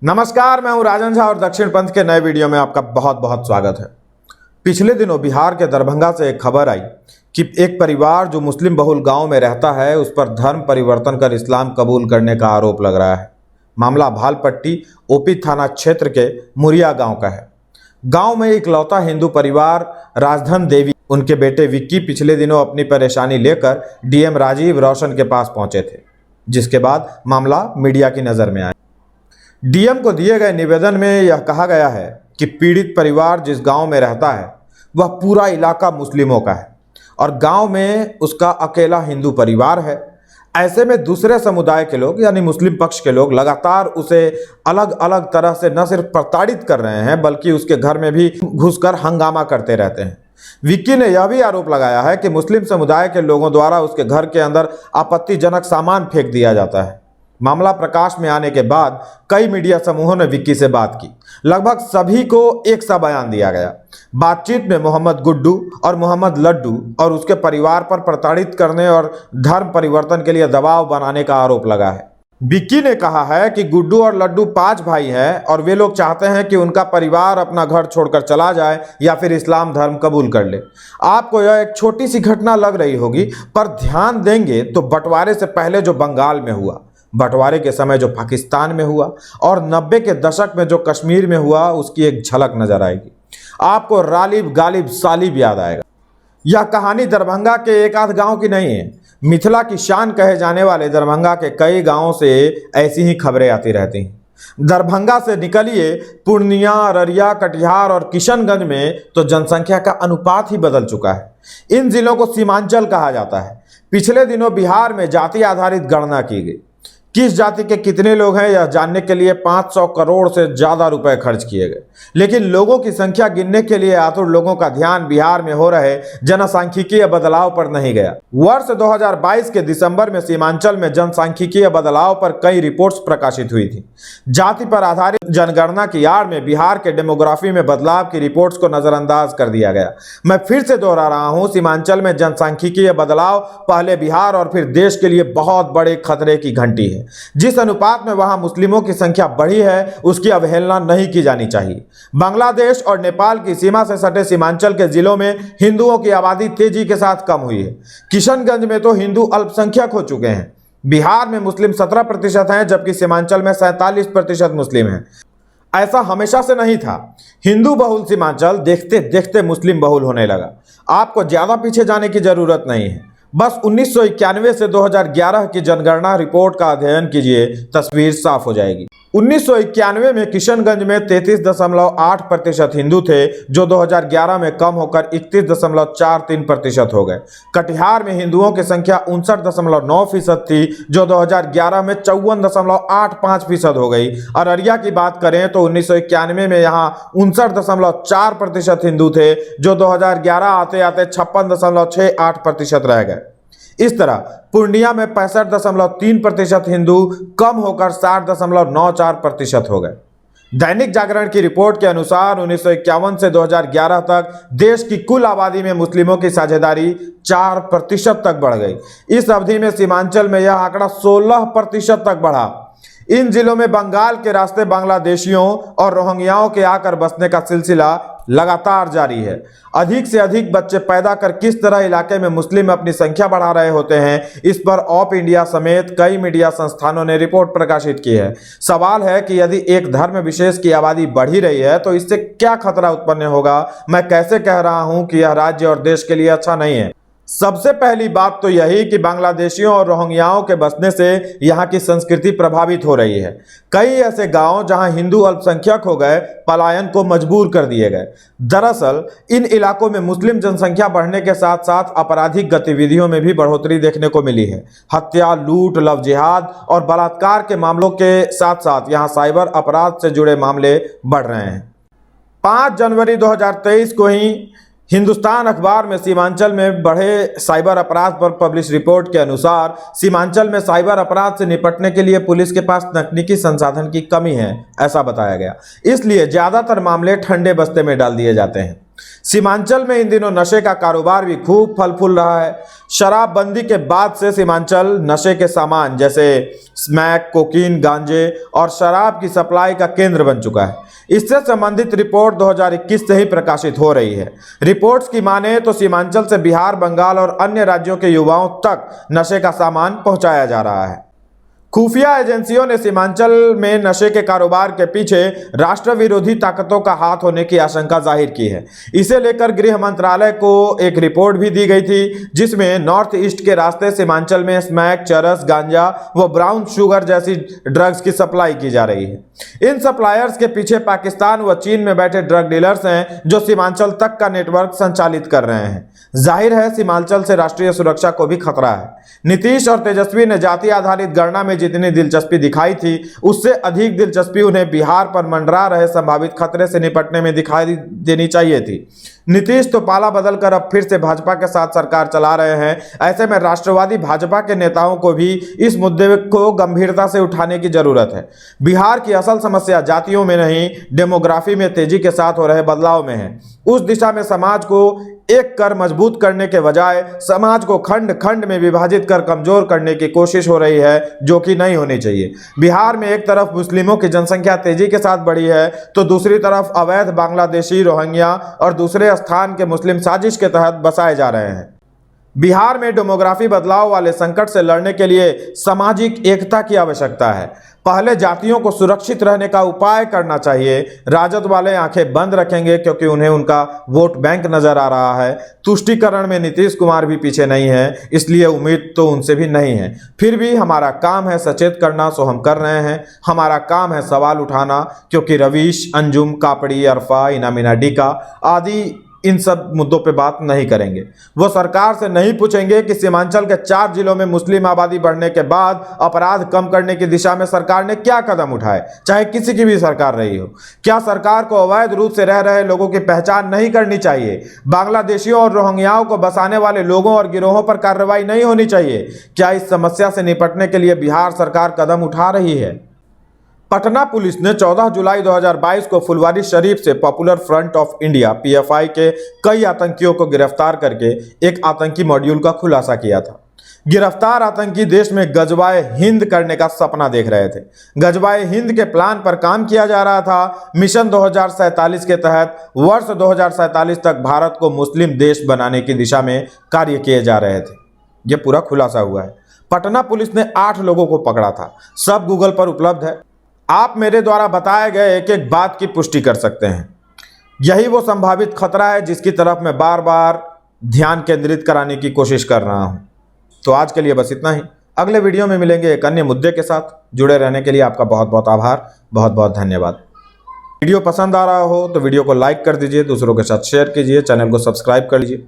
नमस्कार, मैं हूं राजन झा और दक्षिण पंथ के नए वीडियो में आपका बहुत बहुत स्वागत है। पिछले दिनों बिहार के दरभंगा से एक खबर आई कि एक परिवार जो मुस्लिम बहुल गांव में रहता है उस पर धर्म परिवर्तन कर इस्लाम कबूल करने का आरोप लग रहा है। मामला भालपट्टी ओपी थाना क्षेत्र के मुरिया गांव का है। गांव में इकलौता हिंदू परिवार राजधन देवी उनके बेटे विक्की पिछले दिनों अपनी परेशानी लेकर डीएम राजीव रोशन के पास पहुंचे थे, जिसके बाद मामला मीडिया की नज़र में आया। डीएम को दिए गए निवेदन में यह कहा गया है कि पीड़ित परिवार जिस गांव में रहता है वह पूरा इलाका मुस्लिमों का है और गांव में उसका अकेला हिंदू परिवार है। ऐसे में दूसरे समुदाय के लोग यानी मुस्लिम पक्ष के लोग लगातार उसे अलग अलग तरह से न सिर्फ प्रताड़ित कर रहे हैं बल्कि उसके घर में भी घुसकर हंगामा करते रहते हैं। विक्की ने यह भी आरोप लगाया है कि मुस्लिम समुदाय के लोगों द्वारा उसके घर के अंदर आपत्तिजनक सामान फेंक दिया जाता है। मामला प्रकाश में आने के बाद कई मीडिया समूहों ने विक्की से बात की। लगभग सभी को एक सा बयान दिया गया। बातचीत में मोहम्मद गुड्डू और मोहम्मद लड्डू और उसके परिवार पर प्रताड़ित करने और धर्म परिवर्तन के लिए दबाव बनाने का आरोप लगा है। विक्की ने कहा है कि गुड्डू और लड्डू 5 भाई हैं और वे लोग चाहते हैं कि उनका परिवार अपना घर छोड़कर चला जाए या फिर इस्लाम धर्म कबूल कर ले। आपको यह एक छोटी सी घटना लग रही होगी, पर ध्यान देंगे तो बंटवारे से पहले जो बंगाल में हुआ, बंटवारे के समय जो पाकिस्तान में हुआ और 90 के दशक में जो कश्मीर में हुआ, उसकी एक झलक नजर आएगी। आपको रालिब गालिब सालिब याद आएगा। यह कहानी दरभंगा के एक आध गांव की नहीं है। मिथिला की शान कहे जाने वाले दरभंगा के कई गांवों से ऐसी ही खबरें आती रहती हैं। दरभंगा से निकलिए पूर्णिया, अररिया, कटिहार और किशनगंज में तो जनसंख्या का अनुपात ही बदल चुका है। इन जिलों को सीमांचल कहा जाता है। पिछले दिनों बिहार में जाति आधारित गणना की गई। किस जाति के कितने लोग हैं यह जानने के लिए 500 करोड़ से ज़्यादा रुपए खर्च किए गए, लेकिन लोगों की संख्या गिनने के लिए आतुर लोगों का ध्यान बिहार में हो रहे जनसांख्यिकीय बदलाव पर नहीं गया। वर्ष 2022 के दिसंबर में सीमांचल में जनसांख्यिकीय बदलाव पर कई रिपोर्ट्स प्रकाशित हुई थी। जाति पर आधारित जनगणना की आड़ में बिहार के डेमोग्राफी में बदलाव की रिपोर्ट्स को नजरअंदाज कर दिया गया। मैं फिर से दोहरा रहा हूं, सीमांचल में जनसांख्यिकीय बदलाव पहले बिहार और फिर देश के लिए बहुत बड़े खतरे की घंटी है। जिस अनुपात में वहां मुस्लिमों की संख्या बढ़ी है उसकी अवहेलना नहीं की जानी चाहिए। बांग्लादेश और नेपाल की सीमा से सटे सीमांचल के जिलों में हिंदुओं की आबादी तेजी के साथ कम हुई है। किशनगंज में तो हिंदू अल्पसंख्यक हो चुके हैं। बिहार में मुस्लिम 17% हैं जबकि सीमांचल में 47% मुस्लिम हैं। ऐसा हमेशा से नहीं था। हिंदू बहुल सीमांचल देखते देखते मुस्लिम बहुल होने लगा। आपको ज्यादा पीछे जाने की जरूरत नहीं है, बस 1991 से 2011 की जनगणना रिपोर्ट का अध्ययन कीजिए, तस्वीर साफ हो जाएगी। 1991 में किशनगंज में 33.8% हिंदू थे, जो 2011 में कम होकर 31.43% हो गए। कटिहार में हिंदुओं की संख्या 59.9% थी, जो 2011 में 54.85% हो गई। अररिया की बात करें तो 1991 में यहाँ 59.4% हिंदू थे, जो 2011 आते आते 56.68% रह गए। इस तरह पूर्णिया में 65.3% हिंदू कम होकर 60.94% हो गए। दैनिक जागरण की रिपोर्ट के अनुसार 1951 से 2011 तक देश की कुल आबादी में मुस्लिमों की साझेदारी 4% तक बढ़ गई। इस अवधि में सीमांचल में यह आंकड़ा 16% तक बढ़ा। इन जिलों में बंगाल के रास्ते बांग्लादेशियों और रोहिंग्याओं के आकर बसने का सिलसिला लगातार जारी है। अधिक से अधिक बच्चे पैदा कर किस तरह इलाके में मुस्लिम अपनी संख्या बढ़ा रहे होते हैं, इस पर ऑफ इंडिया समेत कई मीडिया संस्थानों ने रिपोर्ट प्रकाशित की है। सवाल है कि यदि एक धर्म विशेष की आबादी बढ़ी रही है तो इससे क्या खतरा उत्पन्न होगा। मैं कैसे कह रहा हूं कि यह राज्य और देश के लिए अच्छा नहीं है। सबसे पहली बात तो यही कि बांग्लादेशियों और रोहिंग्याओं के बसने से यहाँ की संस्कृति प्रभावित हो रही है। कई ऐसे गांव जहां हिंदू अल्पसंख्यक हो गए, पलायन को मजबूर कर दिए गए। दरअसल इन इलाकों में मुस्लिम जनसंख्या बढ़ने के साथ साथ आपराधिक गतिविधियों में भी बढ़ोतरी देखने को मिली है। हत्या, लूट, लव जिहाद और बलात्कार के मामलों के साथ साथ यहाँ साइबर अपराध से जुड़े मामले बढ़ रहे हैं। 5 जनवरी 2023 को ही हिंदुस्तान अखबार में सीमांचल में बढ़े साइबर अपराध पर पब्लिश रिपोर्ट के अनुसार सीमांचल में साइबर अपराध से निपटने के लिए पुलिस के पास तकनीकी संसाधन की कमी है, ऐसा बताया गया। इसलिए ज्यादातर मामले ठंडे बस्ते में डाल दिए जाते हैं। सीमांचल में इन दिनों नशे का कारोबार भी खूब फल फूल रहा है। शराबबंदी के बाद से सीमांचल नशे के सामान जैसे स्मैक, कोकीन, गांजे और शराब की सप्लाई का केंद्र बन चुका है। इससे संबंधित रिपोर्ट 2021 से ही प्रकाशित हो रही है। रिपोर्ट्स की माने तो सीमांचल से बिहार, बंगाल और अन्य राज्यों के युवाओं तक नशे का सामान पहुंचाया जा रहा है। खुफिया एजेंसियों ने सीमांचल में नशे के कारोबार के पीछे राष्ट्र विरोधी ताकतों का हाथ होने की आशंका जाहिर की है। इसे लेकर गृह मंत्रालय को एक रिपोर्ट भी दी गई थी, जिसमें नॉर्थ ईस्ट के रास्ते सीमांचल में स्मैक, चरस, गांजा व ब्राउन शुगर जैसी ड्रग्स की सप्लाई की जा रही है। इन सप्लायर्स के पीछे पाकिस्तान व चीन में बैठे ड्रग डीलर्स हैं, जो सीमांचल तक का नेटवर्क संचालित कर रहे हैं। जाहिर है सीमांचल से राष्ट्रीय सुरक्षा को भी खतरा है। नीतीश और तेजस्वी ने जाति आधारित गणना में जितनी दिलचस्पी दिखाई थी, उससे अधिक दिलचस्पी उन्हें बिहार पर मंडरा रहे संभावित खतरे से निपटने में दिखाई देनी चाहिए थी। नीतीश तो पाला बदल कर अब फिर से भाजपा के साथ सरकार चला रहे हैं। ऐसे में राष्ट्रवादी भाजपा के नेताओं को भी इस मुद्दे को गंभीरता से उठाने की जरूरत है। बिहार की असल समस्या जातियों में नहीं, डेमोग्राफी में तेजी के साथ हो रहे बदलाव में है। उस दिशा में समाज को एक कर मजबूत करने के बजाय समाज को खंड खंड में विभाजित कर कमजोर करने की कोशिश हो रही है, जो कि नहीं होनी चाहिए। बिहार में एक तरफ मुस्लिमों की जनसंख्या तेजी के साथ बढ़ी है, तो दूसरी तरफ अवैध बांग्लादेशी, रोहिंग्या और दूसरे स्थान के मुस्लिम साजिश के तहत बसाए जा रहे हैं। बिहार में डेमोग्राफी बदलाव वाले संकट से लड़ने के लिए सामाजिक एकता की आवश्यकता है। पहले जातियों को सुरक्षित रहने का उपाय करना चाहिए। राजद वाले आंखें बंद रखेंगे क्योंकि उन्हें उनका वोट बैंक नजर आ रहा है। तुष्टीकरण में नीतीश कुमार भी पीछे नहीं है, इसलिए उम्मीद तो उनसे भी नहीं है। फिर भी हमारा काम है सचेत करना, सो हम कर रहे हैं। हमारा काम है सवाल उठाना, क्योंकि रवीश, अंजुम, कापड़ी, अरफा, इनामिना डीका आदि इन सब मुद्दों पे बात नहीं करेंगे। वो सरकार से नहीं पूछेंगे कि सीमांचल के 4 जिलों में मुस्लिम आबादी बढ़ने के बाद अपराध कम करने की दिशा में सरकार ने क्या कदम उठाए, चाहे किसी की भी सरकार रही हो। क्या सरकार को अवैध रूप से रह रहे लोगों की पहचान नहीं करनी चाहिए? बांग्लादेशियों और रोहिंग्याओं को बसाने वाले लोगों और गिरोहों पर कार्रवाई नहीं होनी चाहिए? क्या इस समस्या से निपटने के लिए बिहार सरकार कदम उठा रही है? पटना पुलिस ने 14 जुलाई 2022 को फुलवारी शरीफ से popular front of India (PFI) के कई आतंकियों को गिरफ्तार करके एक आतंकी मॉड्यूल का खुलासा किया था। गिरफ्तार आतंकी देश में गजवाए हिंद करने का सपना देख रहे थे। गजवाए हिंद के प्लान पर काम किया जा रहा था। मिशन 2047 के तहत वर्ष 2047 तक भारत को मुस्लिम देश बनाने की दिशा में कार्य किए जा रहे थे। यह पूरा खुलासा हुआ है। पटना पुलिस ने 8 लोगों को पकड़ा था। सब गूगल पर उपलब्ध है। आप मेरे द्वारा बताए गए एक एक बात की पुष्टि कर सकते हैं। यही वो संभावित खतरा है जिसकी तरफ मैं बार बार ध्यान केंद्रित कराने की कोशिश कर रहा हूं। तो आज के लिए बस इतना ही। अगले वीडियो में मिलेंगे एक अन्य मुद्दे के साथ। जुड़े रहने के लिए आपका बहुत बहुत आभार, बहुत बहुत धन्यवाद। वीडियो पसंद आ रहा हो तो वीडियो को लाइक कर दीजिए, दूसरों के साथ शेयर कीजिए, चैनल को सब्सक्राइब कर लीजिए।